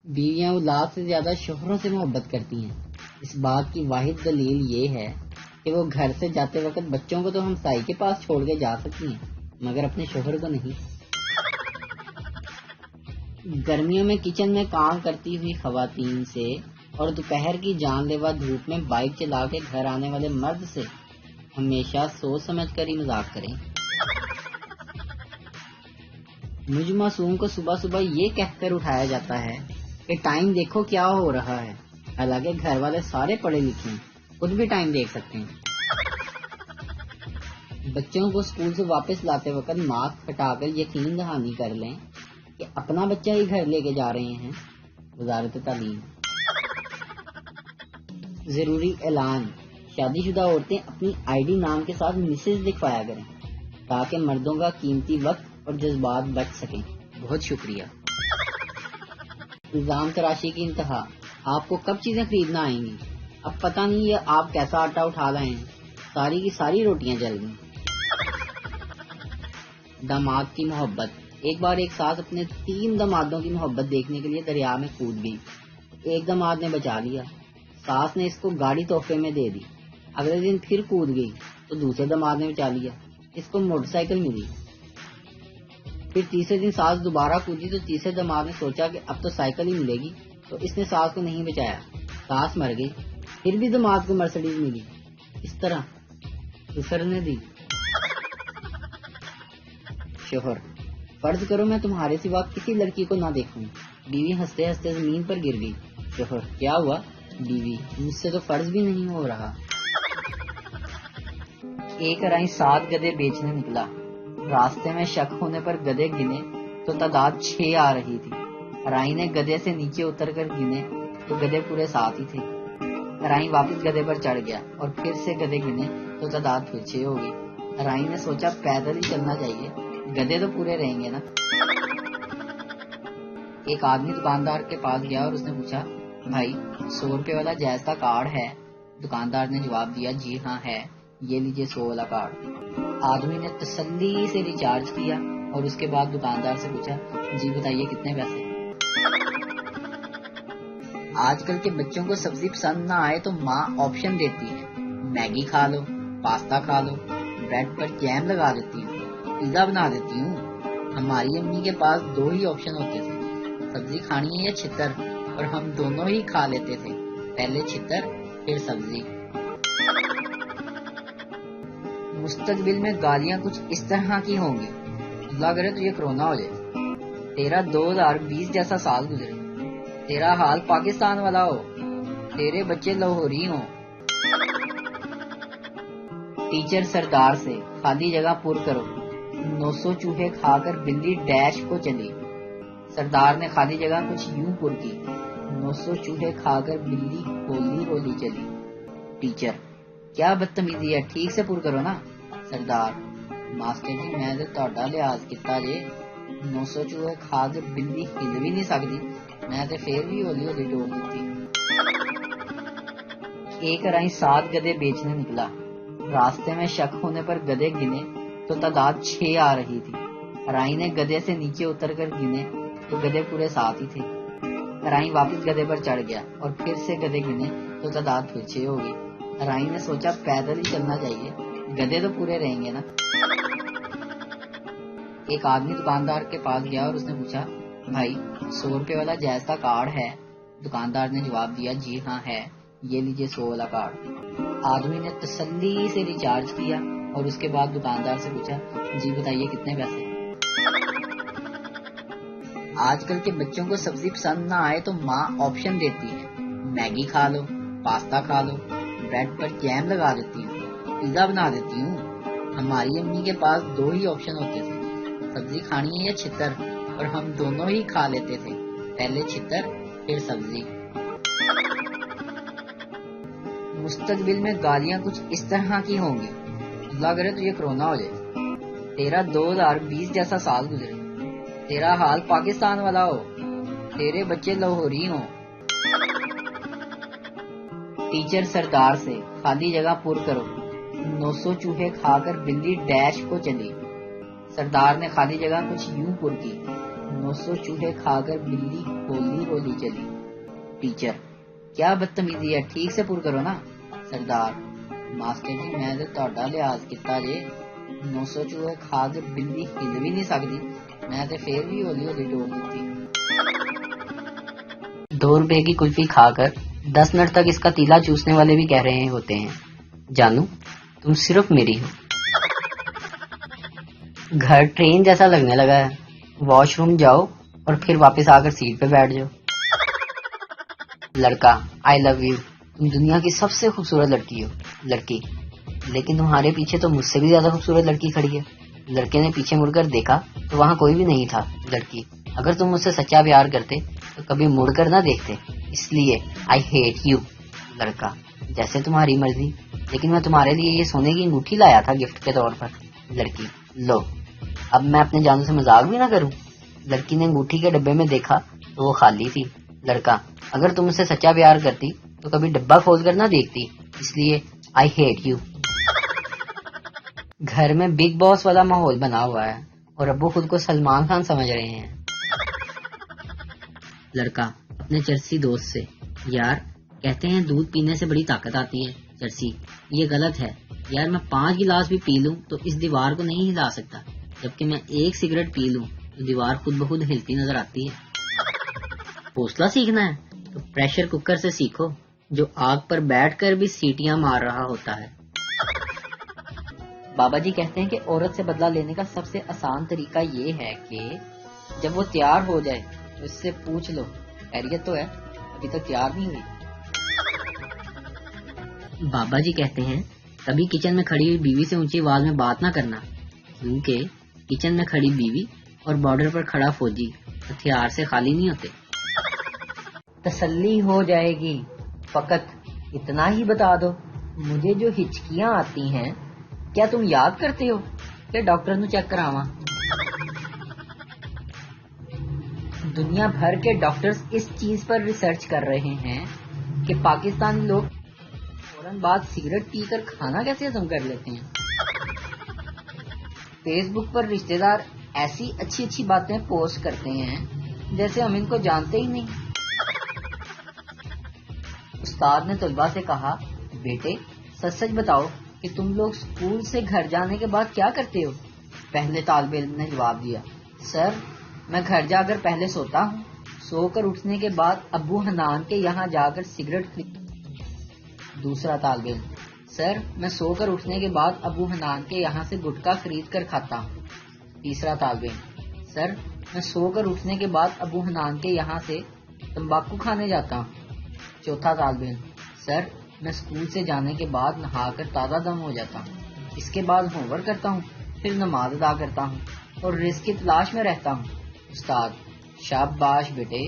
بیویاں اولاد سے زیادہ شوہروں سے محبت کرتی ہیں۔ اس بات کی واحد دلیل یہ ہے کہ وہ گھر سے جاتے وقت بچوں کو تو ہمسائی کے پاس چھوڑ کے جا سکتی ہیں، مگر اپنے شوہر کو نہیں۔ گرمیوں میں کچن میں کام کرتی ہوئی خواتین سے اور دوپہر کی جان لیوا دھوپ میں بائک چلا کے گھر آنے والے مرد سے ہمیشہ سوچ سمجھ کر ہی مذاق کریں۔ مجھ معصوم کو صبح صبح یہ کہہ کر اٹھایا جاتا ہے کہ ٹائم دیکھو کیا ہو رہا ہے، حالانکہ گھر والے سارے پڑھے لکھے ہیں، خود بھی ٹائم دیکھ سکتے ہیں۔ بچوں کو اسکول سے واپس لاتے وقت ناک کھٹا کر یقین دہانی کر لیں کہ اپنا بچہ ہی گھر لے کے جا رہے ہیں۔ وزارت تعلیم۔ ضروری اعلان: شادی شدہ عورتیں اپنی آئی ڈی نام کے ساتھ مسز لکھوایا کریں تاکہ مردوں کا قیمتی وقت اور جذبات بچ سکیں۔ بہت شکریہ۔ الزام تراشی کی انتہا: آپ کو کب چیزیں خریدنا آئیں گی؟ اب پتہ نہیں یہ آپ کیسا آٹا اٹھا لائے ہیں، ساری کی ساری روٹیاں جل گئیں۔ داماد کی محبت: ایک بار ایک ساس اپنے 3 دامادوں کی محبت دیکھنے کے لیے دریا میں کود گئی۔ ایک داماد نے بچا لیا، ساس نے اس کو گاڑی تحفے میں دے دی۔ اگلے دن پھر کود گئی تو دوسرے داماد نے بچا لیا، اس کو موٹر سائیکل ملی۔ پھر تیسرے دن ساس دوبارہ کودی تو تیسرے داماد نے سوچا کہ اب تو سائیکل ہی ملے گی، تو اس نے ساس کو نہیں بچایا، ساس مر گئی۔ پھر بھی داماد کو مرسڈیز ملی، اس طرح سسر نے دی۔ شوہر: فرض کرو میں تمہارے سوا کسی لڑکی کو نہ دیکھوں۔ بیوی ہنستے ہنستے زمین پر گر گئی۔ شوہر: کیا ہوا؟ بیوی: مجھ سے تو فرض بھی نہیں ہو رہا۔ ایک رائی 7 گدھے بیچنے نکلا۔ راستے میں شک ہونے پر گدھے گنے تو تعداد 6 آ رہی تھی۔ رائی نے گدھے سے نیچے اتر کر گنے تو گدھے پورے 7 ہی تھے۔ رائی واپس گدھے پر چڑھ گیا اور پھر سے گدھے گنے تو تعداد پھر 6 ہو گئی۔ رائی نے سوچا پیدل ہی چلنا چاہیے، گدھے تو پورے رہیں گے نا۔ ایک آدمی دکاندار کے پاس گیا اور اس نے پوچھا، بھائی 100 روپے والا جائز کا کارڈ ہے؟ دکاندار نے جواب دیا، جی ہاں ہے، یہ لیجئے 100 والا کارڈ۔ آدمی نے تسلی سے ریچارج کیا اور اس کے بعد دکاندار سے پوچھا، جی بتائیے کتنے پیسے؟ آج کل کے بچوں کو سبزی پسند نہ آئے تو ماں آپشن دیتی ہے، میگی کھا لو، پاستا کھا لو، بریڈ پر جیم لگا دیتی ہوں، پیزا بنا دیتی ہوں۔ ہماری امی کے پاس 2 ہی آپشن ہوتے تھے، سبزی کھانی ہے یا چھتر، اور ہم دونوں ہی کھا لیتے تھے، پہلے چھتر پھر سبزی۔ مستقبل میں گالیاں کچھ اس طرح کی ہوں گی: اللہ کرے تو یہ کرونا ہو جائے، تیرا 2020 جیسا سال گزرے، تیرا حال پاکستان والا ہو، تیرے بچے لاہوری ہوں۔ ٹیچر سردار سے، خالی جگہ پر کرو، 900 چوہے کھا کر بلی ڈیش کو چلی۔ سردار نے خالی جگہ کچھ یوں پر کی، 900 چوہے کھا کر بلی ہولی ہولی چلی۔ ٹیچر: کیا بدتمیزی ہے، ٹھیک سے پر کرو نا۔ سردار: ماسٹر جی میں تو تہاڈا لحاظ کیتا جے، 900 چوہے کھا کے بلی ہل بھی نہیں سکتی، میں تے پھر بھی ہولی ہولی توڑ دیتی۔ ایک رائی 7 گدھے بیچنے نکلا۔ راستے میں شک ہونے پر گدھے گنے تو تعداد 6 آ رہی تھی۔ رائی نے گدھے سے نیچے اتر کر گنے تو گدھے پورے 7 ہی تھے۔ رائی واپس گدھے پر چڑھ گیا اور پھر سے گدھے گنے تو تعداد پھر 6 ہو گئی۔ رائی نے سوچا پیدل ہی چلنا چاہیے، گدھے تو پورے رہیں گے نا۔ ایک آدمی دکاندار کے پاس گیا اور اس نے پوچھا، بھائی 100 روپے والا جائز کا کارڈ ہے؟ دکاندار نے جواب دیا، جی ہاں ہے، یہ لیجئے 100 والا کارڈ۔ آدمی نے تسلی سے ریچارج کیا اور اس کے بعد دکاندار سے پوچھا، جی بتائیے کتنے پیسے؟ آج کل کے بچوں کو سبزی پسند نہ آئے تو ماں آپشن دیتی ہے، میگی کھا لو، پاستا کھا لو، بریڈ پر جیم لگا دیتی ہوں، پیزا بنا دیتی ہوں۔ ہماری امی کے پاس 2 ہی آپشن ہوتے تھے، سبزی کھانی ہے یا چھتر، اور ہم دونوں ہی کھا لیتے تھے، پہلے چھتر پھر سبزی۔ مستقبل میں گالیاں کچھ اس طرح کی ہوں گی: اللہ کرے تو یہ کرونا ہو جائے، تیرا 2020 جیسا سال گزرے، تیرا حال پاکستان والا ہو، تیرے بچے لاہوری ہوں۔ ٹیچر سردار سے، خالی جگہ پر کرو، 900 چوہے کھا کر بلی ڈیش کو چلی۔ سردار نے خالی جگہ کچھ یوں پر کی، 900 چوہے کھا کر بلی ہولی ہولی چلی. ٹیچر: کیا بدتمیزی ہے، ٹھیک سے پور کرو نا. سردار: ماسٹر جی میں تے تہاڈا لحاظ کیتا جے، 900 چوہے کھا کے بلی ہل بھی نہیں سکتی، میں تے پھر بھی ہولی ہولی توڑ دیتی. 2 روپے کی کلفی کھا کر 10 منٹ تک اس کا تیلا چوسنے والے بھی کہہ رہے ہوتے ہیں، جانو تم صرف میری ہو. گھر ٹرین جیسا لگنے لگا ہے، واش روم جاؤ اور پھر واپس آ کر سیٹ پہ بیٹھ جاؤ. لڑکا: آئی لو یو، تم دنیا کی سب سے خوبصورت لڑکی ہو. لڑکی: لیکن تمہارے پیچھے تو مجھ سے بھی زیادہ خوبصورت لڑکی کھڑی ہے. لڑکے نے پیچھے مڑ کر دیکھا تو وہاں کوئی بھی نہیں تھا. لڑکی: اگر تم مجھ سے سچا پیار کرتے تو کبھی مڑ کر نہ دیکھتے، اس لیے آئی ہیٹ یو. لڑکا: جیسے تمہاری مرضی، لیکن میں تمہارے لیے یہ سونے کی انگوٹھی لایا تھا گفٹ کے طور پر. لڑکی: لو، اب میں اپنے جانوں سے مذاق بھی نہ کروں. لڑکی نے انگوٹھی کے ڈبے میں دیکھا تو وہ خالی تھی. لڑکا: اگر تم مجھ سے سچا پیار کرتی تو کبھی ڈبہ کھول کر نہ دیکھتی، اس لیے آئی ہیٹ یو. گھر میں بگ باس والا ماحول بنا ہوا ہے اور ابو خود کو سلمان خان سمجھ رہے ہیں. لڑکا اپنے چرسی دوست سے: یار کہتے ہیں دودھ پینے سے بڑی طاقت آتی ہے. چرسی: یہ غلط ہے یار، میں 5 گلاس بھی پی لوں تو اس دیوار کو نہیں ہلا سکتا، جبکہ میں 1 سگریٹ پی لوں تو دیوار خود بخود ہلتی نظر آتی ہے. حوصلہ سیکھنا ہے تو پریشر کوکر سے سیکھو، جو آگ پر بیٹھ کر بھی سیٹیاں مار رہا ہوتا ہے. بابا جی کہتے ہیں کہ عورت سے بدلہ لینے کا سب سے آسان طریقہ یہ ہے کہ جب وہ تیار ہو جائے تو اس سے پوچھ لو خیریت تو ہے، ابھی تک تیار نہیں ہوئی. بابا جی کہتے ہیں کبھی کچن میں کھڑی ہوئی بیوی سے اونچی آواز میں بات نہ کرنا، کیونکہ کچن میں کھڑی بیوی اور بارڈر پر کھڑا فوجی ہتھیار سے خالی نہیں ہوتے. تسلی ہو جائے گی، فقط اتنا ہی بتا دو، مجھے جو ہچکیاں آتی ہیں کیا تم یاد کرتے ہو کہ ڈاکٹر نو چیک کراواں. دنیا بھر کے ڈاکٹرز اس چیز پر ریسرچ کر رہے ہیں کہ پاکستانی لوگ فوراً بعد سگریٹ پی کر کھانا کیسے ہضم کر لیتے ہیں. فیس بک پر رشتہ دار ایسی اچھی اچھی باتیں پوسٹ کرتے ہیں جیسے ہم ان کو جانتے ہی نہیں. استاد نے طلباء سے کہا، بیٹے سچ سچ بتاؤ کہ تم لوگ اسکول سے گھر جانے کے بعد کیا کرتے ہو. پہلے طالب علم نے جواب دیا، سر میں گھر جا کر پہلے سوتا ہوں، سو کر اٹھنے کے بعد ابو حنان کے یہاں جا کر سگریٹ خرید. دوسرا طالب علم، سر میں سو کر اٹھنے کے بعد ابو حنان کے یہاں سے گٹکا خرید کر کھاتا ہوں. تیسرا طالب علم، سر میں سو کر اٹھنے کے بعد ابو حنان کے یہاں سے تمباکو کھانے جاتا ہوں. چوتھا طالب علم، سر میں اسکول سے جانے کے بعد نہا کر تازہ دم ہو جاتا ہوں، اس کے بعد ہوم ورک کرتا ہوں، پھر نماز ادا کرتا ہوں اور رزق کی تلاش میں رہتا ہوں. استاد: شاباش بیٹے،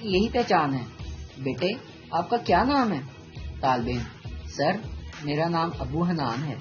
یہی پہچان ہے. بیٹے آپ کا کیا نام ہے؟ طالب علم: سر میرا نام ابو حنان ہے.